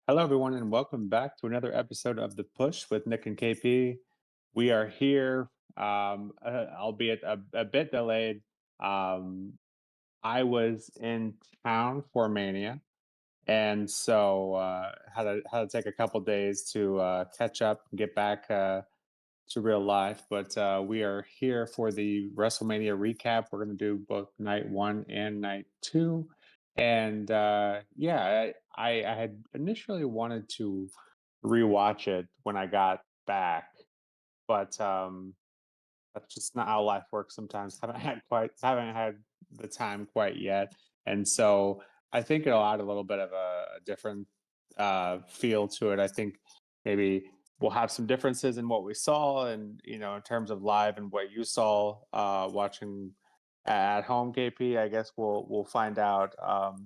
Hello, everyone, and welcome back to another episode of The Push with Nick and KP. We are here, albeit a bit delayed. Um, I was in town for Mania, and so had to take a couple days to catch up and get back to real life. But we are here for the WrestleMania recap. We're going to do both night one and night two. And yeah, I had initially wanted to rewatch it when I got back, but that's just not how life works sometimes. Haven't had the time quite yet. And so I think it'll add a little bit of a different feel to it. I think maybe we'll have some differences in what we saw and in terms of live and what you saw watching at home, KP. I guess we'll find out.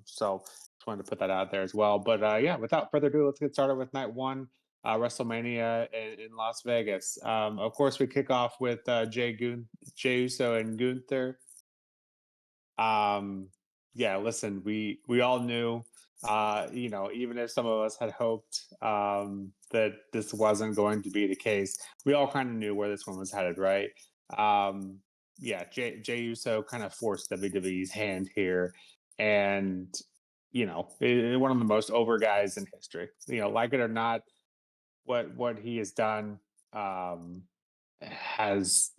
So just wanted to put that out there as well. But yeah, without further ado, let's get started with night one, WrestleMania in Las Vegas. Of course, we kick off with Jey Uso and Gunther. Um, yeah, listen, we all knew, even if some of us had hoped that this wasn't going to be the case, we all kind of knew where this one was headed, right? Um, yeah, Jey Uso kind of forced WWE's hand here, and one of the most over guys in history. Like it or not, what he has done has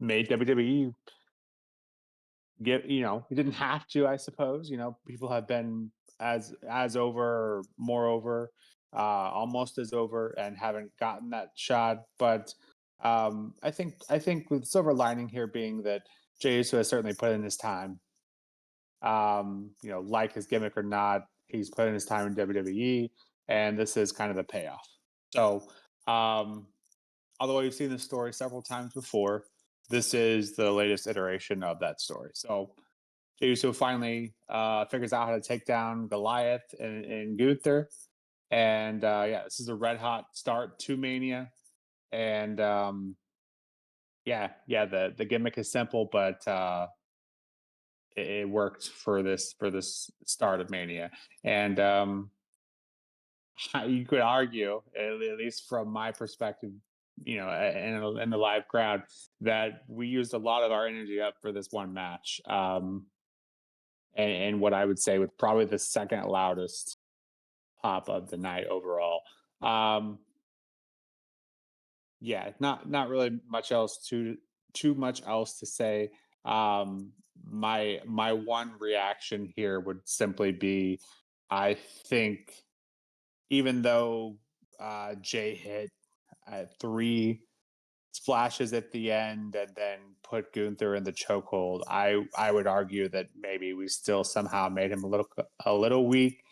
made WWE he didn't have to, I suppose. People have been as over or more over, almost as over, and haven't gotten that shot. But I think with silver lining here being that Jey Uso has certainly put in his time. Like his gimmick or not, he's put in his time in WWE, and this is kind of the payoff. So, um, although we've seen this story several times before, this is the latest iteration of that story. So Jey Uso finally figures out how to take down Goliath and Gunther. And yeah, this is a red hot start to Mania. And yeah, the gimmick is simple, but it worked for this start of Mania. And you could argue, at least from my perspective, in the live crowd, that we used a lot of our energy up for this one match. And what I would say with probably the second loudest pop of the night overall. Um, yeah, not really much else too much else to say. My one reaction here would simply be, I think even though Jay hit three splashes at the end and then put Gunther in the chokehold, I would argue that maybe we still somehow made him a little weak.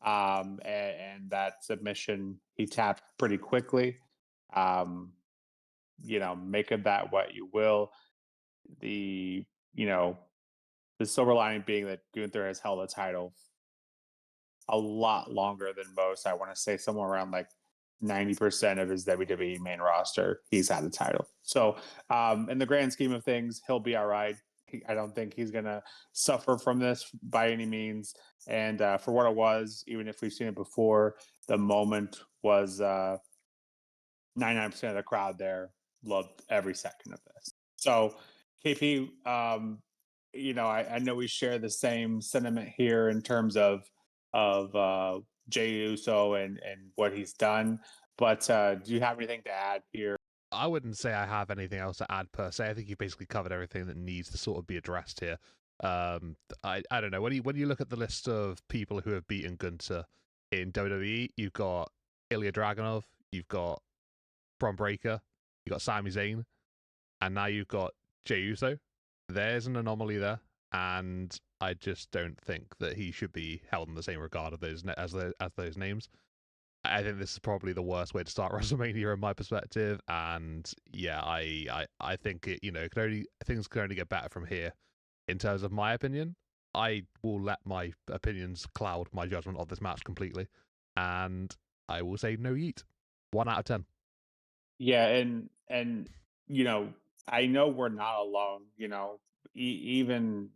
And that submission he tapped pretty quickly. Um, make of that what you will. The you know the silver lining being that Gunther has held the title a lot longer than most. I want to say somewhere around like 90% of his WWE main roster, he's had the title. So, in the grand scheme of things, he'll be all right. I don't think he's going to suffer from this by any means. And for what it was, even if we've seen it before, the moment was 99% of the crowd there loved every second of this. So, KP, I know we share the same sentiment here in terms of Jey Uso and what he's done. But do you have anything to add here? I wouldn't say I have anything else to add per se. I think you basically covered everything that needs to sort of be addressed here. I don't know when you look at the list of people who have beaten Gunther in WWE, you've got Ilya Dragunov, you've got Bron Breakker, you've got Sami Zayn, and now you've got Jey Uso. There's an anomaly there, and I just don't think that he should be held in the same regard of those as those names. I think this is probably the worst way to start WrestleMania in my perspective, and yeah, I think things can only get better from here. In terms of my opinion, I will let my opinions cloud my judgment of this match completely, and I will say no yeet. 1 out of 10. Yeah, and you know, I know we're not alone. E- even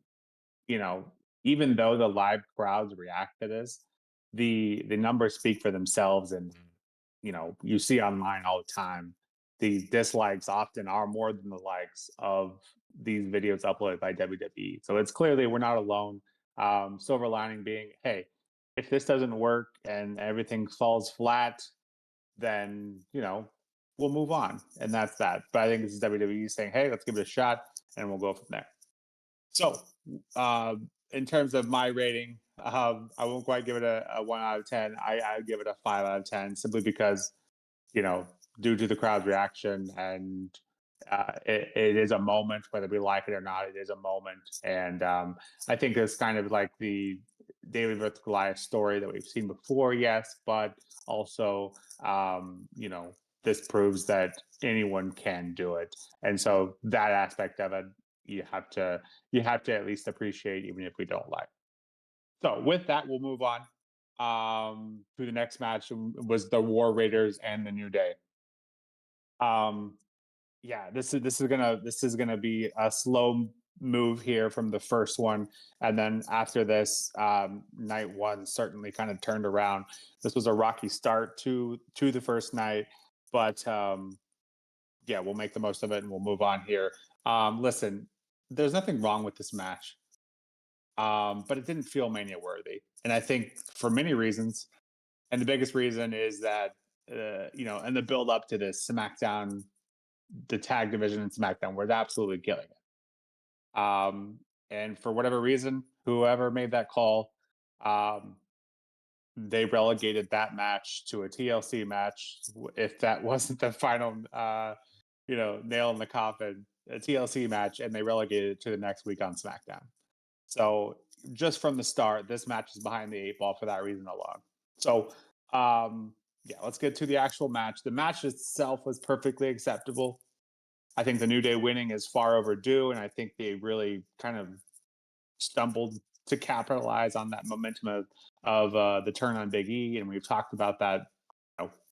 you know, even though the live crowds react to this, the numbers speak for themselves, and you see online all the time the dislikes often are more than the likes of these videos uploaded by WWE. So it's clearly we're not alone. Silver lining being, hey, if this doesn't work and everything falls flat, then we'll move on, and that's that. But I think this is WWE saying, hey, let's give it a shot, and we'll go from there. So, in terms of my rating, I won't quite give it a 1 out of 10. I give it a 5 out of 10, simply because you know, due to the crowd's reaction, and it is a moment, whether we like it or not. It is a moment, and I think it's kind of like the David versus Goliath story that we've seen before, yes, but also, this proves that anyone can do it, and so that aspect of it, you have to you have to at least appreciate, even if we don't like. So with that, we'll move on to the next match. Was the War Raiders and the New Day. Um, yeah, this is gonna be a slow move here from the first one, and then after this, night one certainly kind of turned around. This was a rocky start to the first night, but yeah, we'll make the most of it and we'll move on here. Listen, there's nothing wrong with this match, but it didn't feel mania worthy, and I think for many reasons. And the biggest reason is that, and the build up to this SmackDown, the tag division in SmackDown was absolutely killing it. And for whatever reason, whoever made that call, um, they relegated that match to a TLC match. If that wasn't the final, nail in the coffin, a TLC match, and they relegated it to the next week on SmackDown. So just from the start, this match is behind the eight ball for that reason alone. So yeah, let's get to the actual match. The match itself was perfectly acceptable. I think the New Day winning is far overdue, and I think they really kind of stumbled to capitalize on that momentum of the turn on Big E, and we've talked about that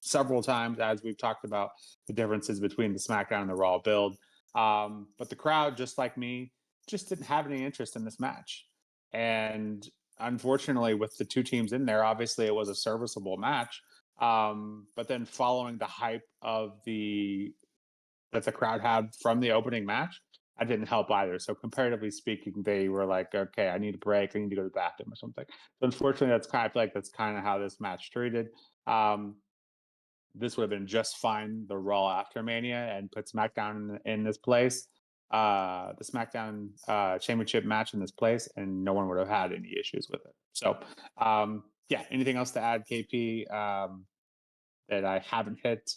several times as we've talked about the differences between the SmackDown and the Raw build. But the crowd, just like me, just didn't have any interest in this match, and unfortunately, with the two teams in there, obviously it was a serviceable match. But then following the hype of the that the crowd had from the opening match, that didn't help either. So comparatively speaking, they were like, okay, I need a break. I need to go to the bathroom or something. So unfortunately, that's kind of how this match treated. Um, this would have been just fine the Raw after Mania and put SmackDown in this place, the SmackDown Championship match in this place, and no one would have had any issues with it. So, yeah, anything else to add, KP, that I haven't hit?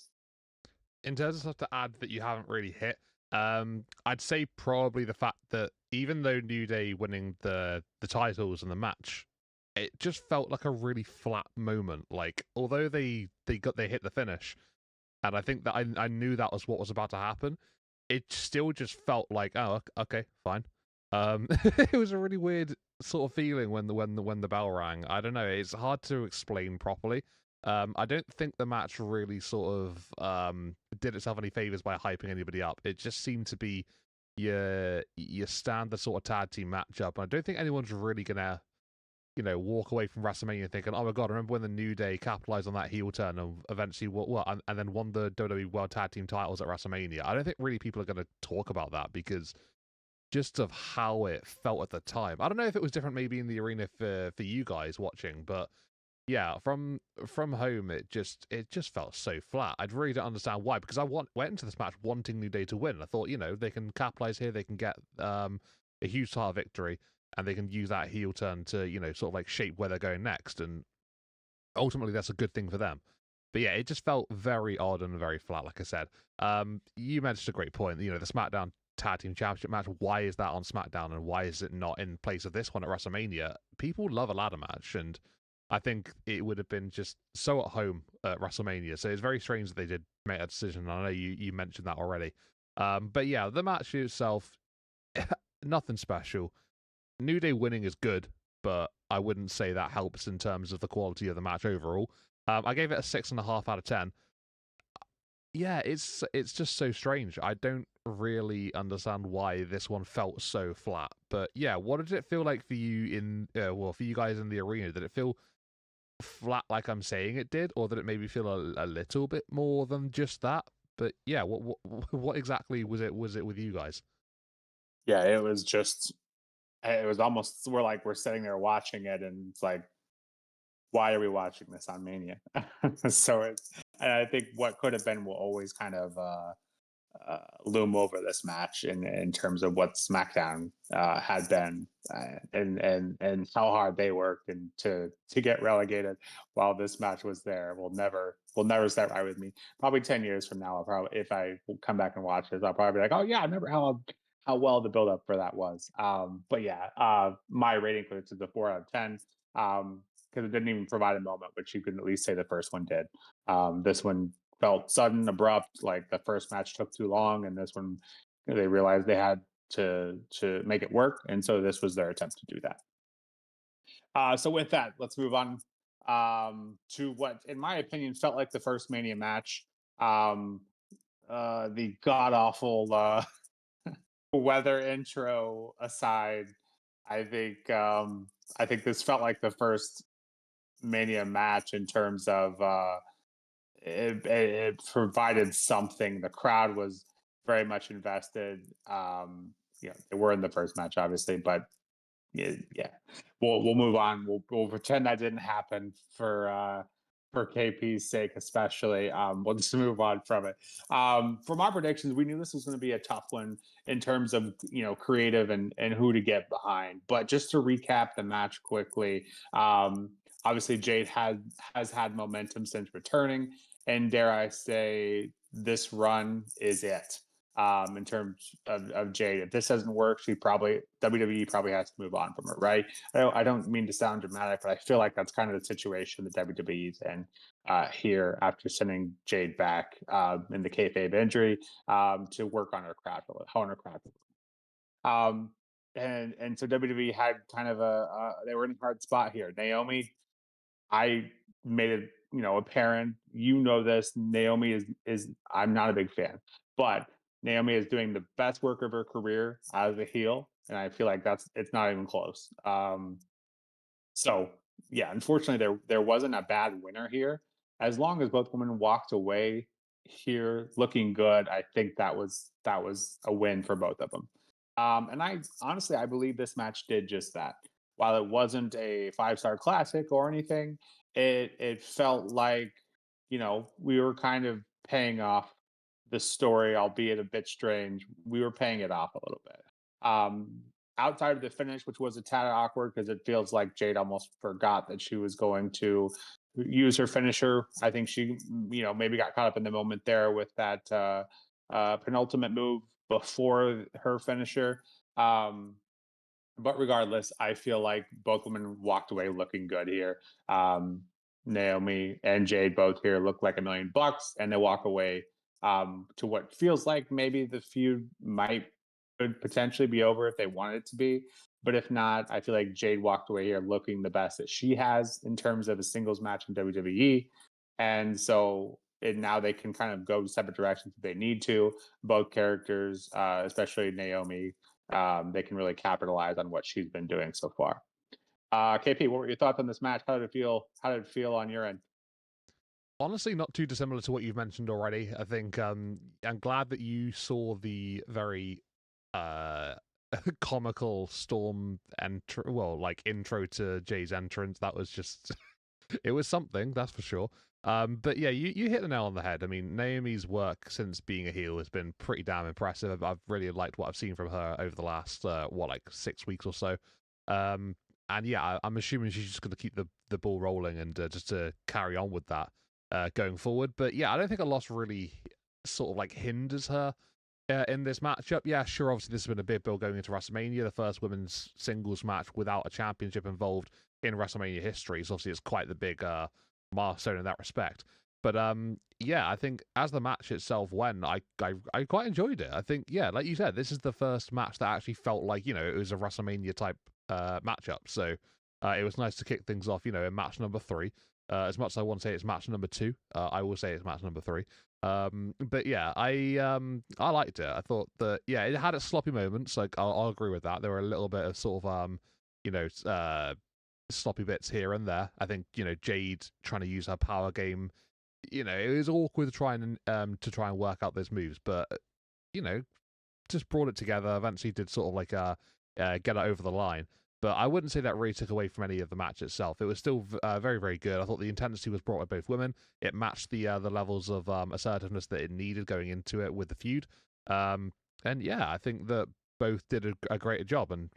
In terms of stuff to add that you haven't really hit, I'd say probably the fact that even though New Day winning the titles and the match, it just felt like a really flat moment. Like although they hit the finish, and I think that I knew that was what was about to happen, it still just felt like, oh, okay, fine. It was a really weird sort of feeling when the bell rang. I don't know. It's hard to explain properly. I don't think the match really sort of did itself any favors by hyping anybody up. It just seemed to be your standard sort of tag team matchup. And I don't think anyone's really gonna walk away from WrestleMania thinking, oh my god, remember when the New Day capitalized on that heel turn and eventually and then won the WWE World Tag Team titles at WrestleMania. I don't think really people are going to talk about that because just of how it felt at the time. I don't know if it was different maybe in the arena for you guys watching, but yeah, from home it just felt so flat. I really don't understand why, because went into this match wanting New Day to win. I thought they can capitalize here, they can get a huge title victory, and they can use that heel turn to sort of like shape where they're going next, and ultimately that's a good thing for them. But yeah, it just felt very odd and very flat, like I said. You mentioned a great point. The SmackDown Tag Team Championship match. Why is that on SmackDown and why is it not in place of this one at WrestleMania? People love a ladder match, and I think it would have been just so at home at WrestleMania. So it's very strange that they did make that decision. I know you mentioned that already. But yeah, the match itself, nothing special. New Day winning is good, but I wouldn't say that helps in terms of the quality of the match overall. I gave it a 6.5 out of 10. Yeah, it's just so strange. I don't really understand why this one felt so flat. But yeah, what did it feel like for you for you guys in the arena? Did it feel flat like I'm saying it did, or did it maybe feel a little bit more than just that? But yeah, what exactly was it? Was it with you guys? Yeah, it was just it was almost we're sitting there watching it, and it's like, why are we watching this on Mania? So it's, and I think what could have been will always kind of loom over this match in terms of what SmackDown had been, and how hard they worked and to get relegated while this match was there will never set right with me. Probably 10 years from now, I'll probably, if I come back and watch this, I'll probably be like, oh yeah, I remember how well the build up for that was. But yeah, my rating for this is a 4 out of 10. Because it didn't even provide a moment, which you can at least say the first one did. This one felt sudden, abrupt. Like the first match took too long, and this one they realized they had to make it work, and so this was their attempt to do that. So with that, let's move on to what, in my opinion, felt like the first Mania match. Um, the god awful weather intro aside, I think this felt like the first Mania match in terms of it provided something. The crowd was very much invested. They were in the first match, obviously, but yeah. We'll move on. We'll pretend that didn't happen for KP's sake, especially. We'll just move on from it. From our predictions, we knew this was going to be a tough one in terms of creative and who to get behind. But just to recap the match quickly, obviously Jade has had momentum since returning, and dare I say, this run is it. In terms of Jade, if this doesn't work, WWE probably has to move on from her, right? I don't mean to sound dramatic, but I feel like that's kind of the situation that WWE's in here after sending Jade back in the kayfabe injury to work on her craft, hone her craft. Um, and so WWE had kind of they were in a hard spot here. Naomi, I made it, apparent. This. Naomi is I'm not a big fan, but Naomi is doing the best work of her career as a heel, and I feel like it's not even close. So yeah, unfortunately, there wasn't a bad winner here. As long as both women walked away here looking good, I think that was a win for both of them. And I honestly I believe this match did just that. While it wasn't a 5-star classic or anything, it felt like we were kind of paying off the story, albeit a bit strange. We were paying it off a little bit. Um, Outside of the finish, which was a tad awkward because it feels like Jade almost forgot that she was going to use her finisher. I think she, maybe got caught up in the moment there with that penultimate move before her finisher. Um, but regardless, I feel like both women walked away looking good here. Um, Naomi and Jade both here look like $1 million, and they walk away to what feels like maybe the feud could potentially be over if they wanted it to be. But if not, I feel like Jade walked away here looking the best that she has in terms of a singles match in WWE. And so now they can kind of go separate directions if they need to. Both characters, especially Naomi, they can really capitalize on what she's been doing so far. KP, what were your thoughts on this match? How did it feel? How did it feel on your end? Honestly, not too dissimilar to what you've mentioned already. I think I'm glad that you saw the very uh comical Storm intro to Jay's entrance. That was just it was something, that's for sure. But yeah, you hit the nail on the head. I mean, Naomi's work since being a heel has been pretty damn impressive. I've really liked what I've seen from her over the last 6 weeks or so. And yeah, I'm assuming she's just going to keep the ball rolling and just to carry on with that going forward. But yeah, I don't think a loss really sort of like hinders her in this matchup. Yeah, sure, obviously this has been a big build going into WrestleMania, the first women's singles match without a championship involved in WrestleMania history. So obviously it's quite the big milestone in that respect. But yeah, I think as the match itself went, I quite enjoyed it. I think, yeah, like you said, this is the first match that actually felt like, it was a WrestleMania type matchup. So it was nice to kick things off, in match number 3. As much as I want to say it's match number 2, I will say it's match number 3. But yeah, I liked it. I thought that it had its sloppy moments. Like I'll agree with that. There were a little bit of sort of you know, uh, sloppy bits here and there. I think Jade trying to use her power game. It was awkward trying to try and work out those moves, but just brought it together. Eventually, did sort of like get it over the line. But I wouldn't say that really took away from any of the match itself. It was still very, very good. I thought the intensity was brought by both women. It matched the levels of assertiveness that it needed going into it with the feud. And yeah, I think that both did a great job and,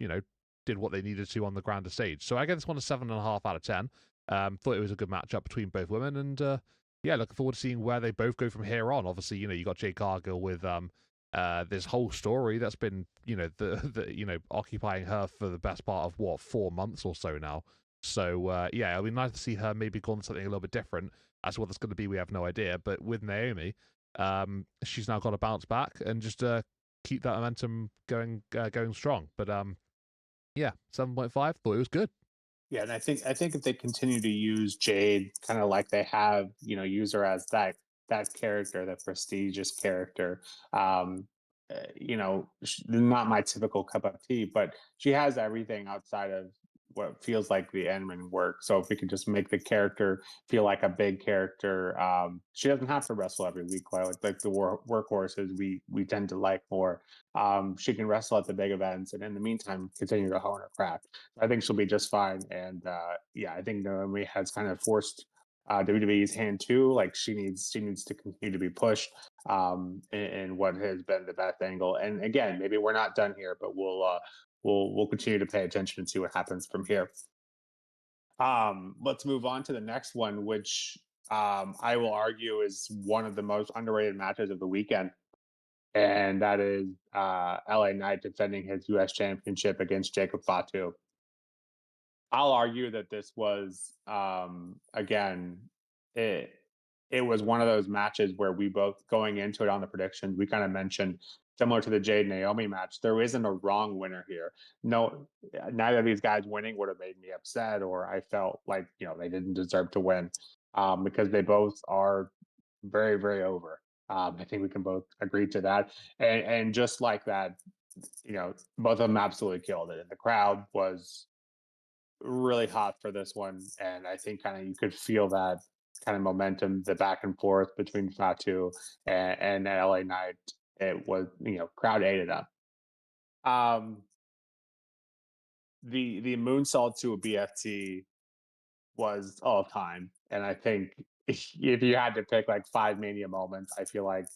did what they needed to on the Grande stage. So I gave this one a 7.5 out of 10. Thought it was a good matchup between both women. And yeah, looking forward to seeing where they both go from here on. Obviously, you got Jade Cargill with this whole story that's been, occupying her for the best part of 4 months or so now. So yeah, it'll be nice to see her maybe go on something a little bit different. As to what that's going to be, we have no idea. But with Naomi, she's now got to bounce back and just keep that momentum going strong. But yeah, 7.5. Thought it was good. Yeah, and I think if they continue to use Jade kind of like they have, use her as that character, that prestigious character. Not my typical cup of tea, but she has everything outside of what feels like the in-ring work. So if we could just make the character feel like a big character, she doesn't have to wrestle every week like the workhorses we tend to like more. She can wrestle at the big events, and in the meantime, continue to hone her craft. I think she'll be just fine. And yeah, I think Naomi has kind of forced WWE's hand too. Like she needs to continue to be pushed in what has been the best angle. And again, maybe we're not done here, but we'll continue to pay attention and see what happens from here. Let's move on to the next one, which I will argue is one of the most underrated matches of the weekend. And that is LA Knight defending his US championship against Jacob Fatu. I'll argue that this was again it it was one of those matches where we both going into it on the predictions, we kind of mentioned similar to the Jade Naomi match, there isn't a wrong winner here. No, neither of these guys winning would have made me upset, or I felt like they didn't deserve to win because they both are very very over. I think we can both agree to that, and just like that, both of them absolutely killed it. And the crowd was really hot for this one, and I think kind of you could feel that kind of momentum, the back and forth between Fatu and LA Knight. It was crowd ate it up. Um, the moonsault to a BFT was all time, and I think if you had to pick like 5 Mania moments, I feel like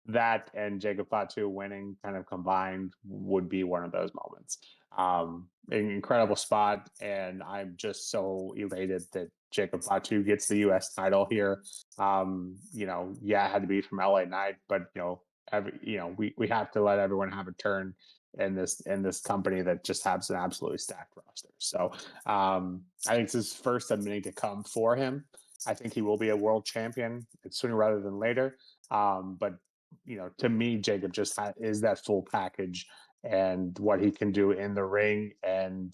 that and Jacob Fatu winning kind of combined would be one of those moments. An incredible spot, and I'm just so elated that Jacob Fatu gets the U.S. title here. Yeah, it had to be from LA Knight, but we have to let everyone have a turn in this company that just has an absolutely stacked roster. So I think this is first of many to come for him. I think he will be a world champion sooner rather than later. But to me, Jacob just is that full package and what he can do in the ring. And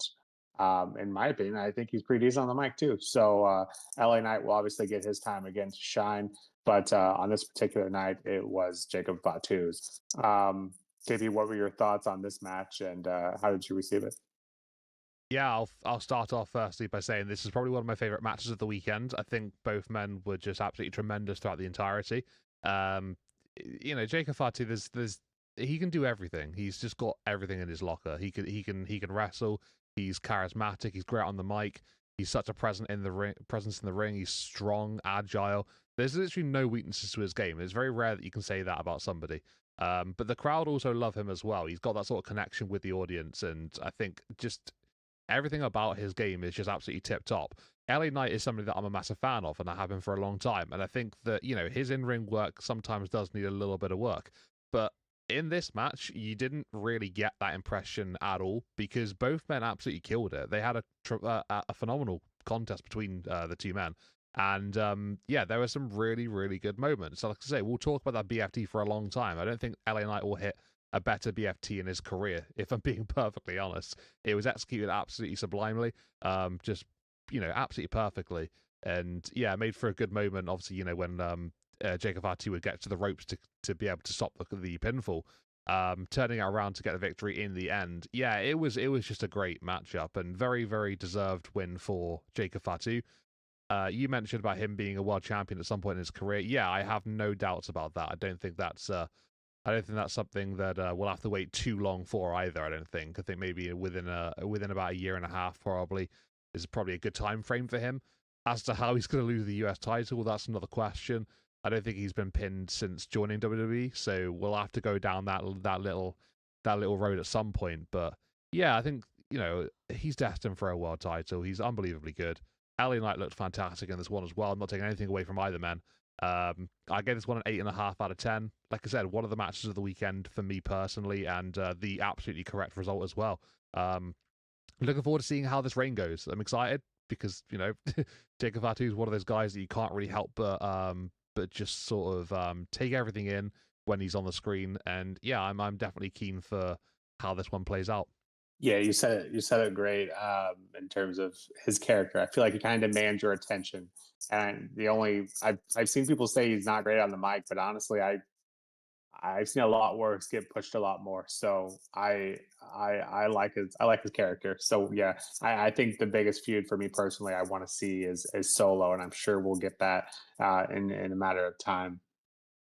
in my opinion, I think he's pretty decent on the mic too. So LA Knight will obviously get his time again to shine. But on this particular night, it was Jacob Fatu's. JP, what were your thoughts on this match, and how did you receive it? Yeah, I'll start off firstly by saying this is probably one of my favorite matches of the weekend. I think both men were just absolutely tremendous throughout the entirety. Um, Jacob Fatu, there's he can do everything. He's just got everything in his locker. He can wrestle. He's charismatic. He's great on the mic. He's such a presence in the ring. He's strong, agile. There's literally no weaknesses to his game. It's very rare that you can say that about somebody. But the crowd also love him as well. He's got that sort of connection with the audience, and I think just everything about his game is just absolutely tip top. LA Knight is somebody that I'm a massive fan of, and I have been for a long time. And I think that, his in ring work sometimes does need a little bit of work. But in this match, you didn't really get that impression at all because both men absolutely killed it. They had a phenomenal contest between the two men. And yeah, there were some really, really good moments. So, like I say, we'll talk about that BFT for a long time. I don't think LA Knight will hit a better BFT in his career, if I'm being perfectly honest. It was executed absolutely sublimely, just absolutely perfectly, and yeah, made for a good moment. Obviously, when Jacob Fatu would get to the ropes to be able to stop the pinfall. turning it around to get the victory in the end. Yeah, it was just a great matchup and very, very deserved win for Jacob Fatu. You mentioned about him being a world champion at some point in his career. Yeah, I have no doubts about that. I don't think that's something that we'll have to wait too long for either. I don't think. I think maybe within about a year and a half probably is probably a good time frame for him. As to how he's going to lose the US title, that's another question. I don't think he's been pinned since joining WWE, so we'll have to go down that little road at some point. But yeah, I think he's destined for a world title. He's unbelievably good. LA Knight looked fantastic in this one as well. I'm not taking anything away from either man. I gave this one an 8.5 out of 10. Like I said, one of the matches of the weekend for me personally, and the absolutely correct result as well. Looking forward to seeing how this reign goes. I'm excited because Jacob Fatu is one of those guys that you can't really help but just sort of take everything in when he's on the screen. And yeah, I'm definitely keen for how this one plays out. Yeah, you said it great in terms of his character. I feel like he kind of demands your attention. And I've seen people say he's not great on the mic, but honestly, I've seen a lot worse get pushed a lot more. So I like his character. So yeah, I think the biggest feud for me personally I want to see is Solo, and I'm sure we'll get that in a matter of time.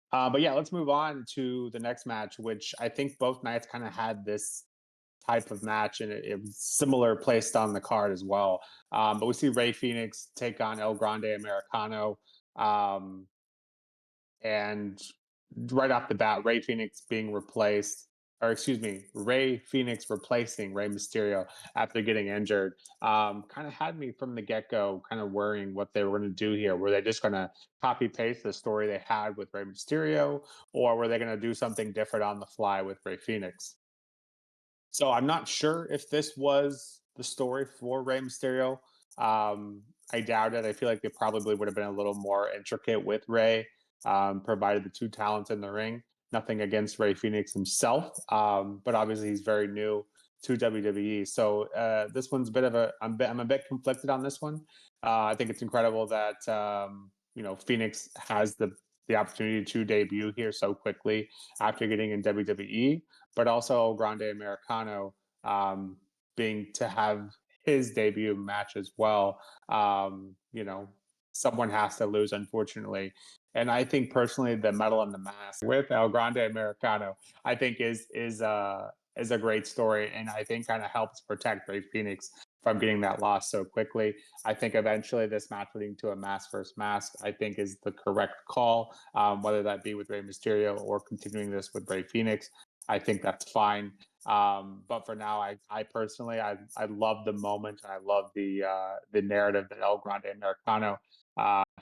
But yeah, let's move on to the next match, which I think both nights kind of had this type of match, and it was similar placed on the card as well. But we see Ray Phoenix take on El Grande Americano. Um, and right off the bat, Ray Phoenix being replaced, or excuse me, Ray Phoenix replacing Rey Mysterio after getting injured, kind of had me from the get go, kind of worrying what they were going to do here. Were they just going to copy paste the story they had with Rey Mysterio, or were they going to do something different on the fly with Ray Phoenix? So I'm not sure if this was the story for Rey Mysterio. I doubt it. I feel like it probably would have been a little more intricate with Ray, provided the two talents in the ring. Nothing against Ray Phoenix himself, but obviously he's very new to WWE. So this one's a bit of I'm a bit conflicted on this one. I think it's incredible that Phoenix has the opportunity to debut here so quickly after getting in WWE, but also Grande Americano being to have his debut match as well. Someone has to lose, unfortunately. And I think personally, the medal and the mask with El Grande Americano, I think is a great story, and I think kind of helps protect Ray Phoenix from getting that loss so quickly. I think eventually this match leading to a mask versus mask, I think is the correct call, whether that be with Rey Mysterio or continuing this with Ray Phoenix. I think that's fine. But for now, I personally, I love the moment. I love the narrative that El Grande Americano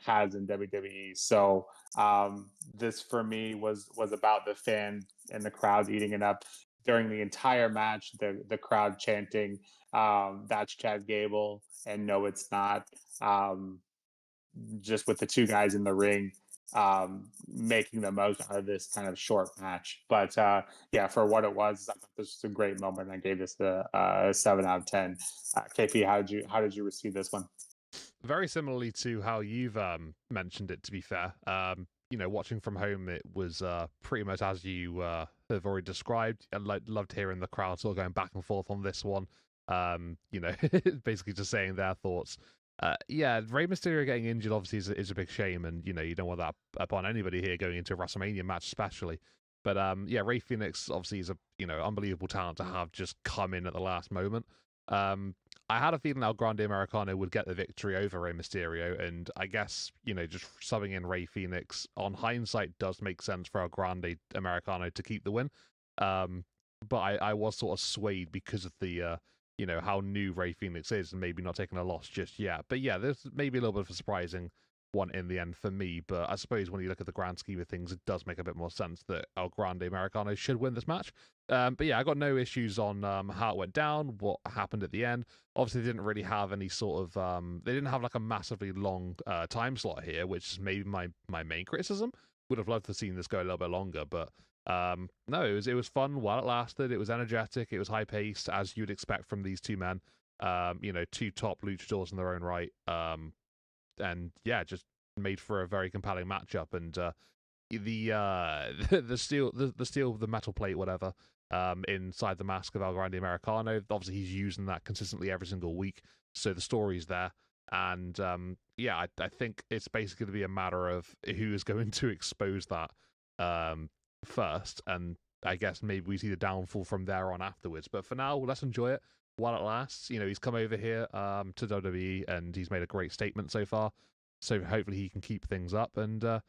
has in WWE. So this for me was about the fan and the crowd eating it up during the entire match. The crowd chanting, "That's Chad Gable," and "No, it's not." Just with the two guys in the ring making the most out of this kind of short match. But yeah, for what it was, I thought this was a great moment. I gave this a 7 out of 10. KP, how did you receive this one? Very similarly to how you've mentioned it, to be fair. Watching from home, it was pretty much as you have already described. I loved hearing the crowd sort of going back and forth on this one. Basically just saying their thoughts. Yeah, Rey Mysterio getting injured obviously is a big shame, and you don't want that upon anybody here going into a WrestleMania match, especially. But yeah, Ray Phoenix obviously is a unbelievable talent to have just come in at the last moment. I had a feeling El Grande Americano would get the victory over Rey Mysterio, and I guess, just subbing in Ray Phoenix, on hindsight, does make sense for El Grande Americano to keep the win. But I was sort of swayed because of the, how new Ray Phoenix is and maybe not taking a loss just yet. But yeah, there's maybe a little bit of a surprising one in the end for me, but I suppose when you look at the grand scheme of things, it does make a bit more sense that El Grande Americano should win this match. But yeah, I got no issues on how it went down, what happened at the end. Obviously, they didn't really have any sort of they didn't have like a massively long time slot here, which is maybe my main criticism. Would have loved to have seen this go a little bit longer, but no, it was fun while it lasted. It was energetic, it was high paced, as you'd expect from these two men. Two top luchadors in their own right. And yeah, just made for a very compelling matchup. And the steel the metal plate, whatever, inside the mask of El Grande Americano. Obviously, he's using that consistently every single week, so the story's there. And yeah, I think it's basically going to be a matter of who is going to expose that first, and I guess maybe we see the downfall from there on afterwards. But for now, let's enjoy it while it lasts. You know, he's come over here to WWE, and he's made a great statement so far. So hopefully he can keep things up. And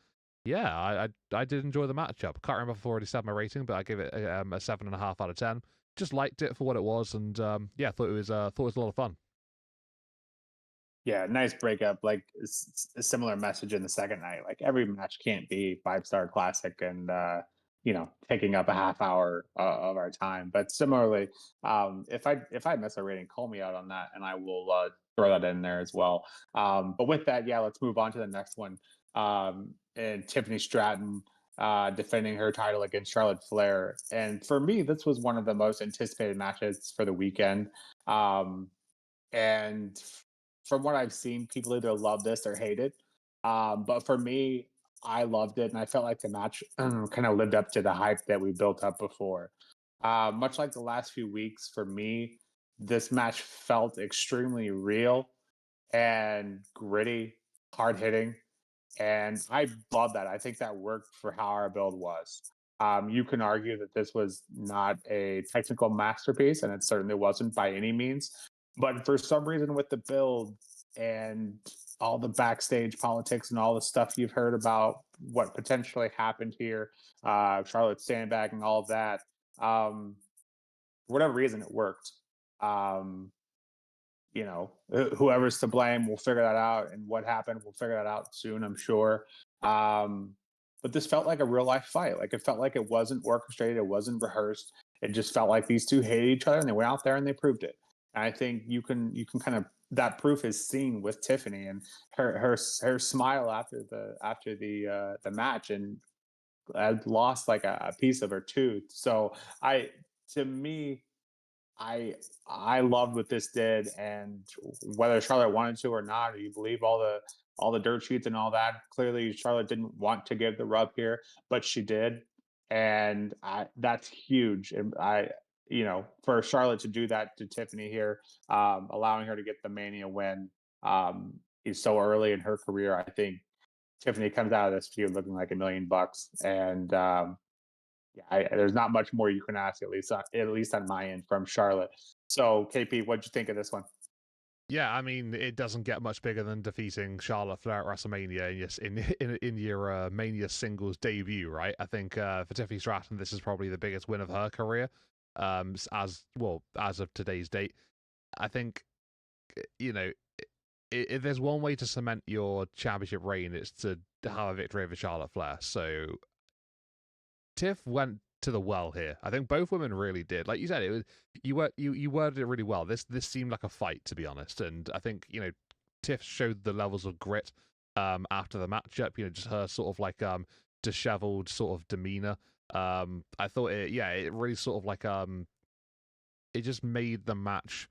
yeah, I did enjoy the matchup. Can't remember if I've already said my rating, but I gave it a 7.5 out of 10. Just liked it for what it was, and yeah, thought it was a lot of fun. Yeah, nice breakup. Like a similar message in the second night. Like every match can't be 5-star classic and taking up a half hour of our time. But similarly, if I miss a rating, call me out on that, and I will throw that in there as well. But with that, yeah, let's move on to the next one. And Tiffany Stratton defending her title against Charlotte Flair, and for me, this was one of the most anticipated matches for the weekend. And from what I've seen, people either love this or hate it. But for me, I loved it, and I felt like the match kind of lived up to the hype that we built up before. Much like the last few weeks, for me, this match felt extremely real and gritty, hard hitting, and I love that. I think that worked for how our build was. You can argue that this was not a technical masterpiece, and it certainly wasn't by any means. But for some reason, with the build and all the backstage politics and all the stuff you've heard about what potentially happened here, Charlotte sandbagging, all of that, for whatever reason, it worked. Um, whoever's to blame, we'll figure that out. And what happened, we'll figure that out soon, I'm sure. Um, but this felt like a real life fight. Like it felt like it wasn't orchestrated, it wasn't rehearsed. It just felt like these two hated each other, and they went out there and they proved it. And I think you can kind of that proof is seen with Tiffany and her smile after the match, and had lost like a piece of her tooth. So I to me I loved what this did, and whether Charlotte wanted to or not, or you believe all the dirt sheets and all that. Clearly, Charlotte didn't want to give the rub here, but she did, and that's huge. And for Charlotte to do that to Tiffany here, allowing her to get the Mania win, is so early in her career. I think Tiffany comes out of this feud looking like $1 million, and yeah, there's not much more you can ask, at least on my end from Charlotte. So, KP, what'd you think of this one? Yeah, I mean, it doesn't get much bigger than defeating Charlotte Flair at WrestleMania in your Mania singles debut, right? I think for Tiffany Stratton, this is probably the biggest win of her career, as of today's date. I think you know if there's one way to cement your championship reign, it's to have a victory over Charlotte Flair. So Tiff went to the well here. I think both women really did. Like you said, it was you worded it really well. This seemed like a fight, to be honest. And I think Tiff showed the levels of grit after the matchup. Just her sort of like disheveled sort of demeanor. I thought it really sort of like it just made the match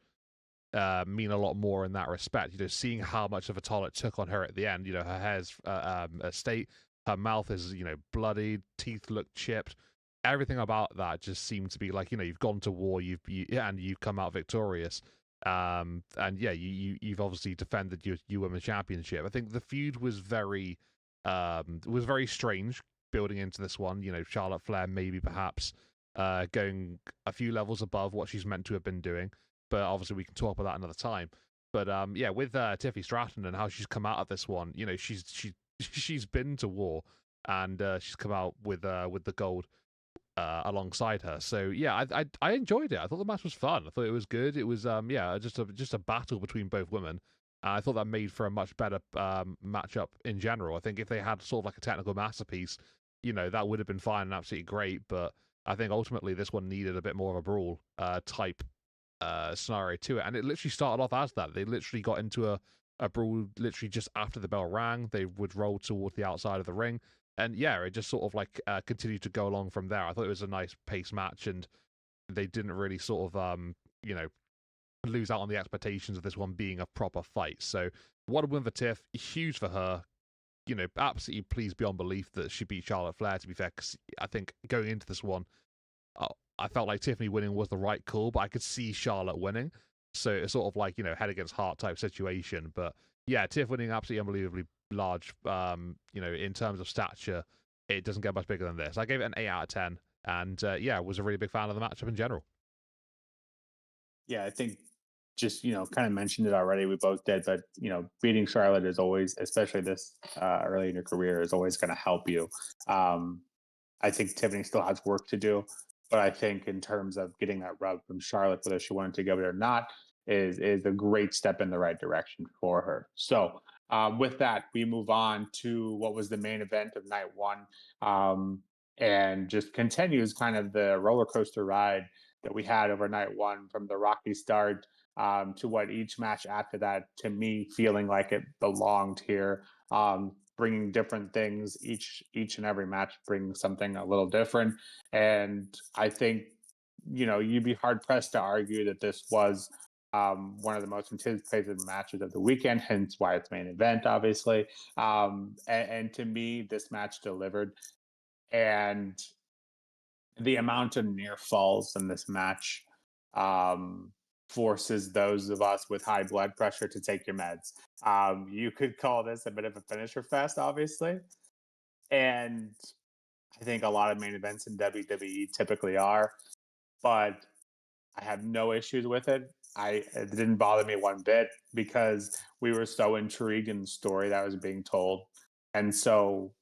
mean a lot more in that respect. Seeing how much of a toll it took on her at the end. Her hair's a state, her mouth is bloodied, teeth look chipped. Everything about that just seemed to be like you've gone to war, and you've come out victorious. And yeah, you've obviously defended your women's championship. I think the feud was very strange building into this one. Charlotte Flair maybe perhaps going a few levels above what she's meant to have been doing, but obviously we can talk about that another time. But yeah, with Tiffany Stratton and how she's come out of this one, she's been to war, and she's come out with the gold alongside her. So yeah, I enjoyed it. I thought the match was fun. I thought it was good. It was just a battle between both women. I thought that made for a much better matchup in general. I think if they had sort of like a technical masterpiece, that would have been fine and absolutely great. But I think ultimately this one needed a bit more of a brawl type scenario to it, and it literally started off as that. They literally got into a brawl literally just after the bell rang. They would roll toward the outside of the ring, and yeah, it just sort of like continued to go along from there. I thought it was a nice pace match, and they didn't really sort of lose out on the expectations of this one being a proper fight. So what a win for Tiff, huge for her. absolutely pleased beyond belief that she beat Charlotte Flair, to be fair, because I think going into this one, I felt like Tiffany winning was the right call, but I could see Charlotte winning. So it's sort of like, head against heart type situation. But yeah, Tiff winning absolutely unbelievably large. In terms of stature, it doesn't get much bigger than this. I gave it an 8 out of 10. And was a really big fan of the matchup in general. Yeah, I think just, kind of mentioned it already. We both did, but, beating Charlotte is always, especially this early in your career, is always going to help you. Um, I think Tiffany still has work to do, but I think in terms of getting that rub from Charlotte, whether she wanted to give it or not, is a great step in the right direction for her. So with that, we move on to what was the main event of night one, and just continues kind of the roller coaster ride that we had over night one, from the rocky start to what each match after that, to me, feeling like it belonged here. Bringing different things, each and every match brings something a little different, and I think, you'd be hard pressed to argue that this was one of the most anticipated matches of the weekend, hence why it's main event, obviously. And to me, this match delivered, and the amount of near falls in this match um, forces those of us with high blood pressure to take your meds. You could call this a bit of a finisher fest, obviously, and I think a lot of main events in WWE typically are, but I have no issues with it. It didn't bother me one bit because we were so intrigued in the story that was being told, and so,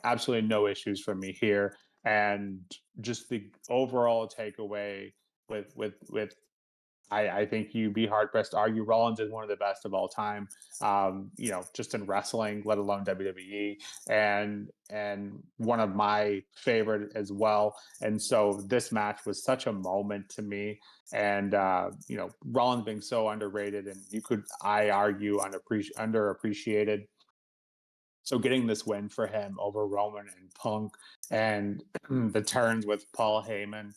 absolutely no issues for me here. And just the overall takeaway with I think you'd be hard pressed to argue Rollins is one of the best of all time. Just in wrestling, let alone WWE, and one of my favorite as well. And so this match was such a moment to me. And Rollins being so underrated, and I argue, underappreciated. So getting this win for him over Roman and Punk, and the turns with Paul Heyman,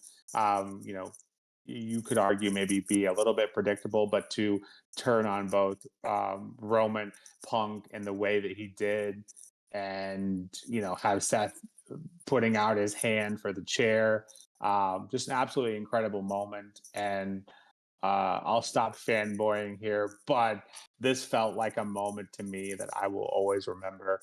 you could argue maybe be a little bit predictable, but to turn on both Roman, Punk in the way that he did, and have Seth putting out his hand for the chair, just an absolutely incredible moment. And I'll stop fanboying here, but this felt like a moment to me that I will always remember.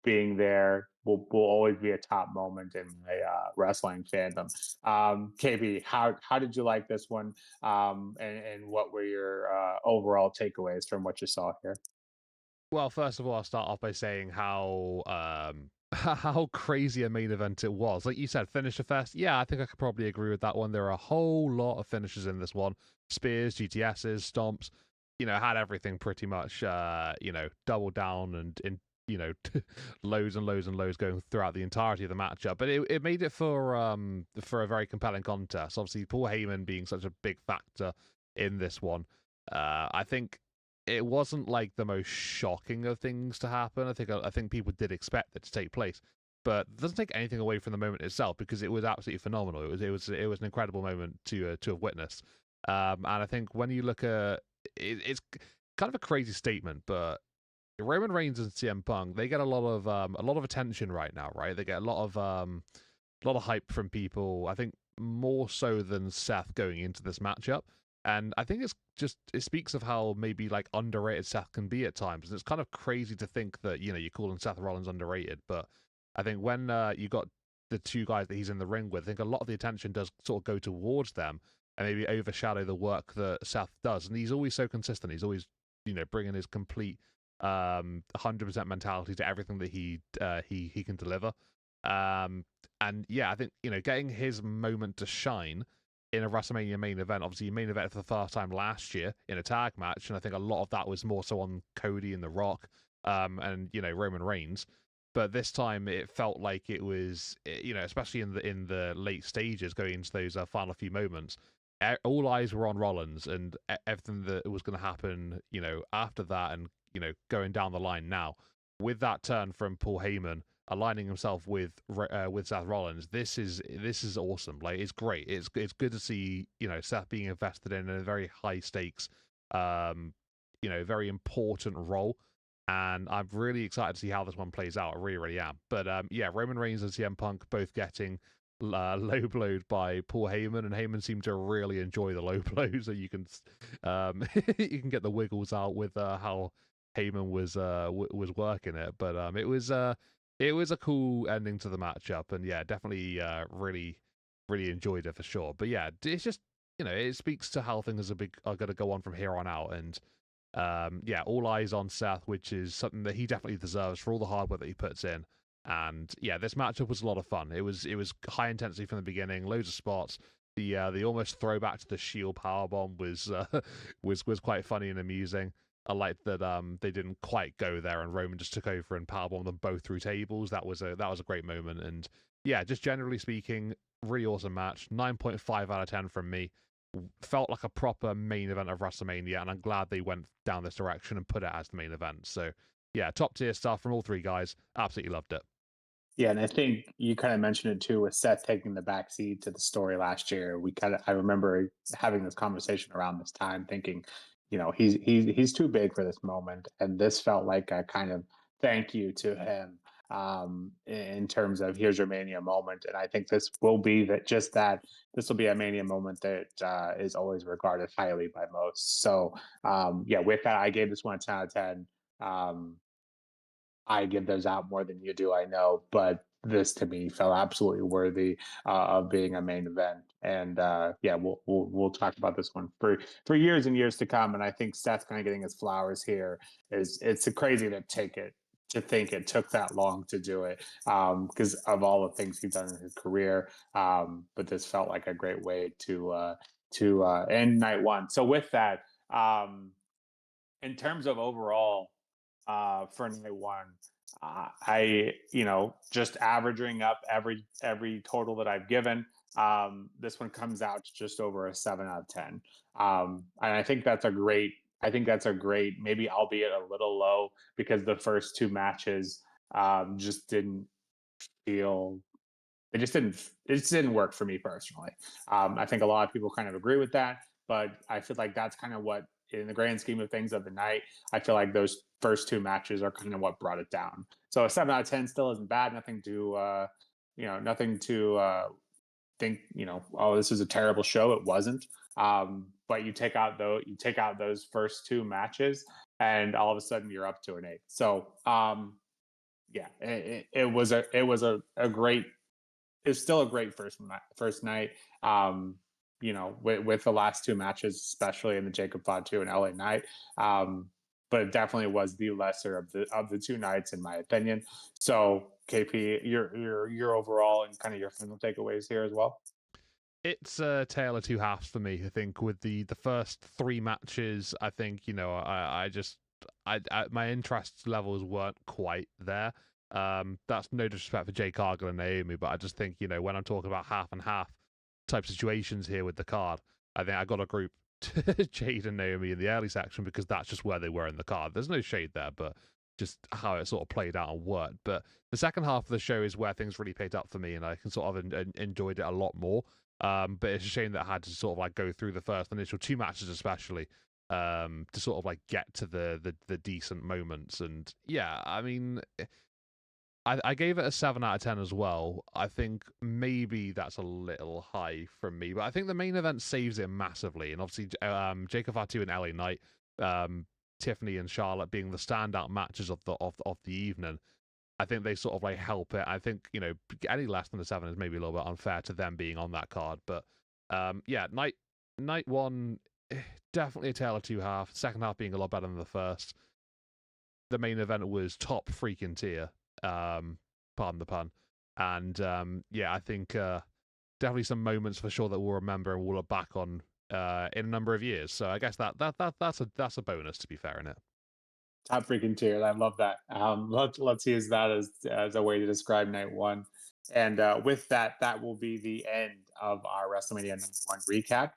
Being there will always be a top moment in my wrestling fandom. KB, how did you like this one? And what were your overall takeaways from what you saw here? Well, first of all, I'll start off by saying how how crazy a main event it was. Like you said, finisher fest. Yeah, I think I could probably agree with that one. There are a whole lot of finishes in this one: spears, GTSs, stomps. Had everything pretty much. Double down and in loads and loads and loads going throughout the entirety of the matchup. But it made it for a very compelling contest. Obviously, Paul Heyman being such a big factor in this one. I think it wasn't like the most shocking of things to happen. I think people did expect it to take place, but it doesn't take anything away from the moment itself, because it was absolutely phenomenal. It was an incredible moment to have witnessed. And I think when you look at it's kind of a crazy statement, but Roman Reigns and CM Punk, they get a lot of attention right now, right? They get a lot of hype from people. I think more so than Seth going into this matchup. And I think it speaks of how maybe like underrated Seth can be at times. And it's kind of crazy to think that, you're calling Seth Rollins underrated. But I think when you got the two guys that he's in the ring with, I think a lot of the attention does sort of go towards them and maybe overshadow the work that Seth does. And he's always so consistent. He's always, bringing his complete 100% mentality to everything that he can deliver. And yeah, I think, getting his moment to shine in a WrestleMania main event. Obviously, main event for the first time last year in a tag match, and I think a lot of that was more so on Cody and The Rock, and Roman Reigns. But this time, it felt like it was, especially in the late stages, going into those final few moments. All eyes were on Rollins, and everything that was going to happen, after that, and going down the line now, with that turn from Paul Heyman aligning himself with Seth Rollins. This is awesome. Like, it's great. It's good to see Seth being invested in a very high stakes, very important role. and I'm really excited to see how this one plays out. I really, really am. But yeah, Roman Reigns and CM Punk both getting low blowed by Paul Heyman, and Heyman seemed to really enjoy the low blows. So you can you can get the wiggles out with how Heyman was working it. But it was a cool ending to the matchup, and yeah, definitely really enjoyed it for sure. But yeah, it's just, it speaks to how things are going to go on from here on out, and yeah, all eyes on Seth, which is something that he definitely deserves for all the hard work that he puts in. And yeah, this matchup was a lot of fun. It was high intensity from the beginning, loads of spots. The almost throwback to the Shield powerbomb was was quite funny and amusing. I liked that they didn't quite go there, and Roman just took over and powerbombed them both through tables. That was a great moment, and yeah, just generally speaking, really awesome match. 9.5 out of 10 from me. Felt like a proper main event of WrestleMania, and I'm glad they went down this direction and put it as the main event. So yeah, top tier stuff from all three guys. Absolutely loved it. Yeah, and I think you kind of mentioned it too with Seth taking the backseat to the story last year. I remember having this conversation around this time, thinking, he's too big for this moment, and this felt like a kind of thank you to him in terms of here's your Mania moment. And I think this will be that this will be a Mania moment that is always regarded highly by most. So yeah, with that, I gave this one a 10 out of 10. Um, I give those out more than you do, I know, but this to me felt absolutely worthy of being a main event. And yeah, we'll talk about this one for years and years to come. And I think Seth kind of getting his flowers here is it's crazy to think it took that long to do it because of all the things he's done in his career. But this felt like a great way to end night one. So with that, in terms of overall for night one. Just averaging up every total that I've given. This one comes out to just over a 7 out of 10, and I think that's a great. I think that's a great, maybe albeit a little low because the first two matches just didn't feel it just didn't work for me personally. I think a lot of people kind of agree with that, but I feel like that's kind of what, in the grand scheme of things of the night, I feel like those first two matches are kind of what brought it down. So a 7 out of 10 still isn't bad. Nothing to think, oh, this is a terrible show. It wasn't. But you take out those first two matches, and all of a sudden you're up to an 8. So yeah, it was a great, it's still a great first night. With the last two matches, especially in the Jacob Fatu and LA night. But it definitely was the lesser of the two nights, in my opinion. So, KP, your overall and kind of your final takeaways here as well. It's a tale of two halves for me. I think with the first three matches, I think I just my interest levels weren't quite there. That's no disrespect for Jay Cargill and Naomi, but I just think when I'm talking about half and half type situations here with the card, I think I got to group Jade and Naomi in the early section because that's just where they were in the card. There's no shade there, but just how it sort of played out and worked. But the second half of the show is where things really picked up for me, and I can sort of enjoyed it a lot more. But it's a shame that I had to sort of like go through the first initial two matches, especially to sort of like get to the decent moments. And yeah, I mean, I gave it a 7 out of 10 as well. I think maybe that's a little high from me, but I think the main event saves it massively. And obviously, Jacob Fatu and LA Knight, Tiffany and Charlotte being the standout matches of the evening. I think they sort of like help it. I think any less than a 7 is maybe a little bit unfair to them being on that card. But yeah, night one, definitely a tale of two halves. Second half being a lot better than the first. The main event was top freaking tier. Pardon the pun. And yeah, I think definitely some moments for sure that we'll remember and we'll look back on in a number of years. So I guess that's a bonus, to be fair, in it. Top freaking tier. I love that. Let's use that as a way to describe night one. And with that, that will be the end of our WrestleMania night one recap.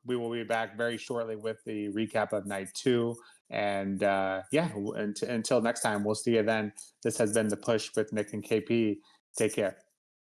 We will be back very shortly with the recap of night two. And yeah, until next time, we'll see you then. This has been The Push with Nick and KP. Take care.